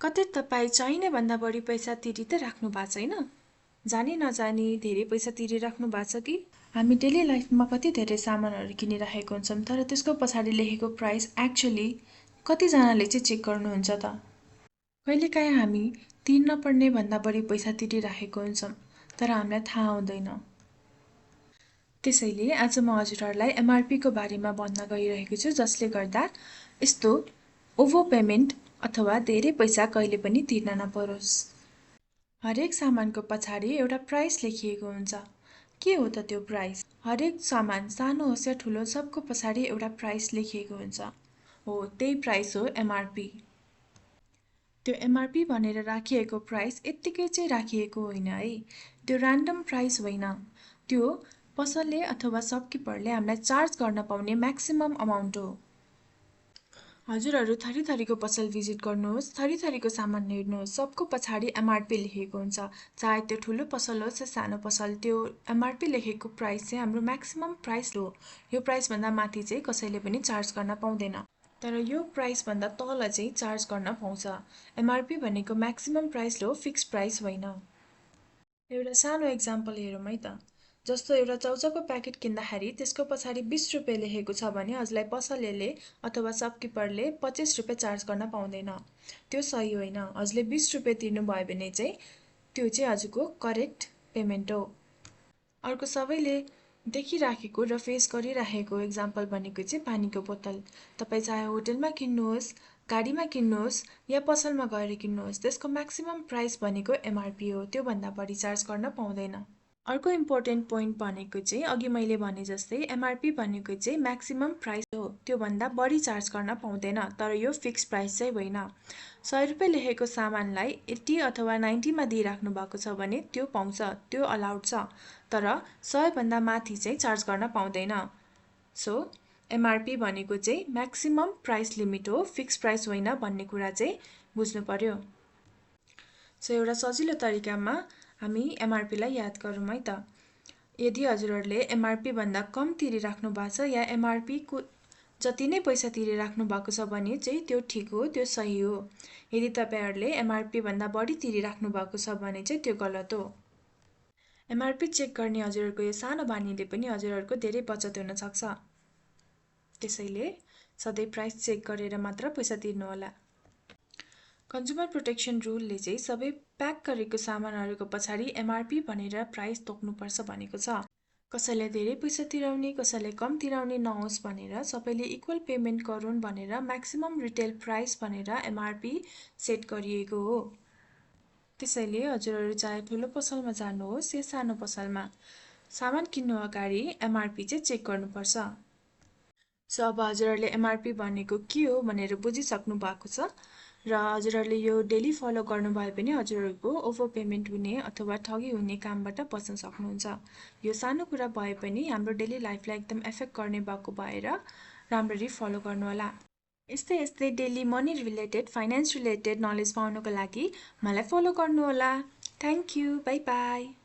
कतै तपाईँ चाहिने भन्दा बढी पैसा तिरी त राख्नु भएको छैन? जानी नजानी धेरै पैसा तिरिराख्नु भएको छ कि? हामी डेली लाइफमा कति धेरै सामानहरू किनिराखेको हुन्छौँ, तर त्यसको पछाडि लेखेको प्राइस एक्चुअली कतिजनाले चाहिँ चेक गर्नुहुन्छ त? कहिलेकाहीँ हामी तिर्न पर्ने भन्दा बढी पैसा तिरिराखेको हुन्छौँ, तर हामीलाई थाहा हुँदैन। त्यसैले आज म हजुरहरूलाई एमआरपीको बारेमा भन्न गइरहेको छु, जसले गर्दा यस्तो ओभर पेमेन्ट अथवा धेरै पैसा कहिले पनि तिर्न नपरोस्। हरेक सामानको पछाडि एउटा प्राइस लेखिएको हुन्छ। के हो त त्यो प्राइस? हरेक सामान सानो होस् या ठुलो सबको पछाडि एउटा प्राइस लेखिएको हुन्छ। हो, त्यही प्राइस हो एमआरपी। त्यो एमआरपी भनेर राखिएको प्राइस यत्तिकै चाहिँ राखिएको होइन है। त्यो ऱ्यान्डम प्राइस होइन। त्यो पसलले अथवा शपकिपरले हामीलाई चार्ज गर्न पाउने म्याक्सिमम अमाउन्ट हो। हजुरहरू थरीथरीको पसल भिजिट गर्नुहोस्, थरीथरीको सामान हेर्नुहोस्, सबको पछाडि एमआरपी लेखेको हुन्छ। चाहे त्यो ठुलो पसल होस् या सानो पसल, त्यो एमआरपी लेखेको प्राइस चाहिँ हाम्रो म्याक्सिमम प्राइस हो। यो प्राइसभन्दा माथि चाहिँ कसैले पनि चार्ज गर्न पाउँदैन। तर यो प्राइसभन्दा तल चाहिँ चार्ज गर्न पाउँछ। एमआरपी भनेको म्याक्सिमम प्राइस हो, फिक्स प्राइस होइन। एउटा सानो एक्जाम्पल हेरौँ है त। जस्तो एउटा चाउचाउको प्याकेट किन्दाखेरि त्यसको पछाडि 20 रुपियाँ लेखेको छ भने हजुरलाई पसलेले अथवा शपकिपरले 25 रुपियाँ चार्ज गर्न पाउँदैन। त्यो सही होइन। हजुरले 20 रुपियाँ तिर्नुभयो भने चाहिँ त्यो चाहिँ हजुरको करेक्ट पेमेन्ट हो। अर्को सबैले देखिराखेको र फेस गरिराखेको एक्जाम्पल भनेको चाहिँ पानीको बोतल। तपाईँ चाहे होटलमा किन्नुहोस्, गाडीमा किन्नुहोस् या पसलमा गएर किन्नुहोस्, त्यसको म्याक्सिमम प्राइस भनेको एमआरपी हो। त्योभन्दा बढी चार्ज गर्न पाउँदैन। अर्को इम्पोर्टेन्ट पोइन्ट भनेको चाहिँ अघि मैले भने जस्तै एमआरपी भनेको चाहिँ म्याक्सिमम प्राइस हो। त्योभन्दा बढी चार्ज गर्न पाउँदैन, तर यो फिक्स प्राइस चाहिँ होइन। 100 रुपियाँ लेखेको सामानलाई 80 अथवा 90मा दिइराख्नु भएको छ भने त्यो पाउँछ, त्यो अलाउड छ। तर 100 भन्दा माथि चाहिँ चार्ज गर्न पाउँदैन। सो एमआरपी भनेको चाहिँ म्याक्सिमम प्राइस लिमिट हो, फिक्स प्राइस होइन भन्ने कुरा चाहिँ बुझ्नु पर्यो। सो एउटा सजिलो तरिकामा हामी एमआरपीलाई याद गरौँ है त। यदि हजुरहरूले एमआरपी भन्दा कम तिरिराख्नु भएको छ या एमआरपीको जति नै पैसा तिरिराख्नु भएको छ भने चाहिँ त्यो ठिक हो, त्यो सही हो। यदि तपाईँहरूले एमआरपी भन्दा बढी तिरिराख्नु भएको छ भने चाहिँ त्यो गलत हो। एमआरपी चेक गर्ने हजुरहरूको यो सानो बानीले पनि हजुरहरूको धेरै बचत हुन सक्छ। त्यसैले सधैँ प्राइस चेक गरेर मात्र पैसा तिर्नुहोला। कन्ज्युमर प्रोटेक्सन रुलले चाहिँ सबै प्याक गरेको सामानहरूको पछाडि एमआरपी भनेर प्राइस तोक्नुपर्छ भनेको छ। कसैलाई धेरै पैसा तिराउने, कसैलाई कम तिराउने नहोस् भनेर सबैले इक्वल पेमेन्ट गरून् भनेर म्याक्सिमम रिटेल प्राइस भनेर एमआरपी सेट गरिएको हो। त्यसैले हजुरहरू चाहे ठुलो पसलमा जानुहोस् या सानो पसलमा, सामान किन्नु अगाडि एमआरपी चाहिँ चेक गर्नुपर्छ। सो अब हजुरहरूले एमआरपी भनेको के हो भनेर बुझिसक्नु भएको छ र हजुरहरूले यो डेली फलो गर्नुभयो भने हजुरहरूको ओभर पेमेन्ट हुने अथवा ठगी हुने कामबाट बच्न सक्नुहुन्छ। यो सानो कुरा भए पनि हाम्रो डेली लाइफलाई एकदम एफेक्ट गर्ने भएको भएर राम्ररी फलो गर्नुहोला। यस्तै यस्तै daily money related, finance related knowledge पाउनको लागि मलाई फलो गर्नुहोला। Thank you, by by.